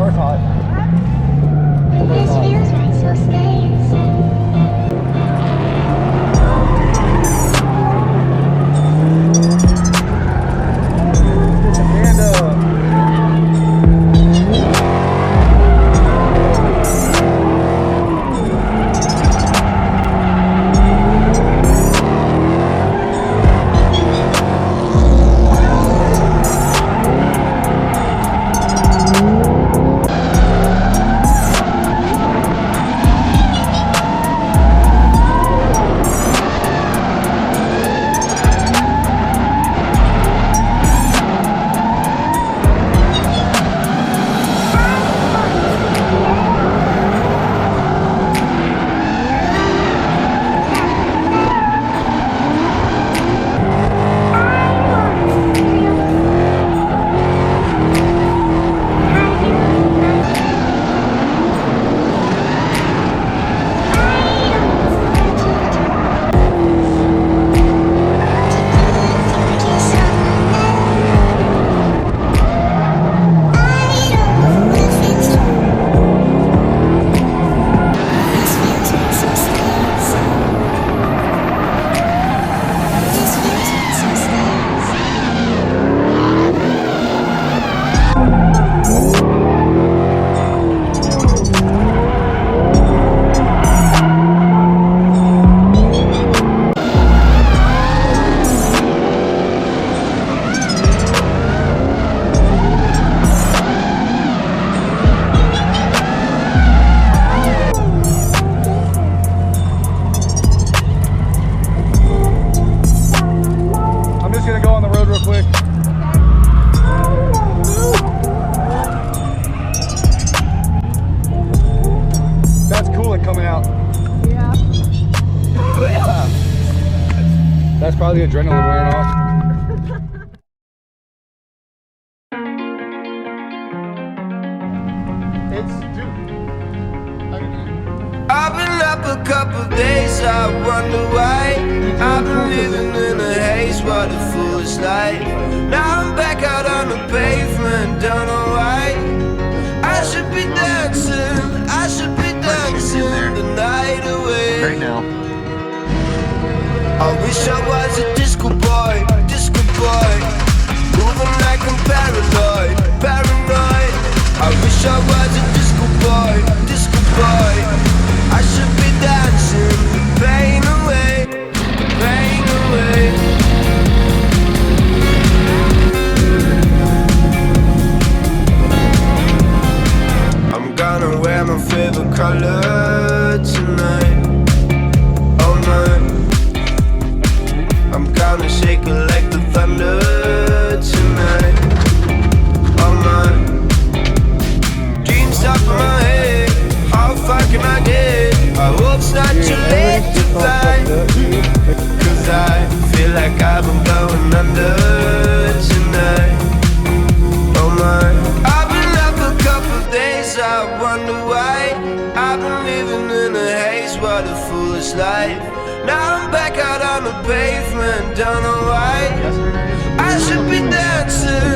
Car's hot. This feels right, so stay. That's probably the adrenaline wearing off. I've been up a couple days, I wonder why. I've been living in a haze, what a foolish life. Now I'm back out on the pavement, don't know why. I should be dancing, I should be dancing the night away. Right now. I wish I was a disco boy, moving like I'm paranoid, paranoid. I wish I was a disco boy, I should be dancing the pain away, the pain away. I'm gonna wear my favorite color tonight, all night. I'm gonna shake it like the thunder tonight, all night. Dreams up in my head, how far can I get? I hope it's not too late to find, cause I feel like I've been going under tonight, oh my. I've been up a couple days, I wonder why. I've been living in a haze, what a foolish life. Now I'm back out on the pavement, don't know why. I should be dancing,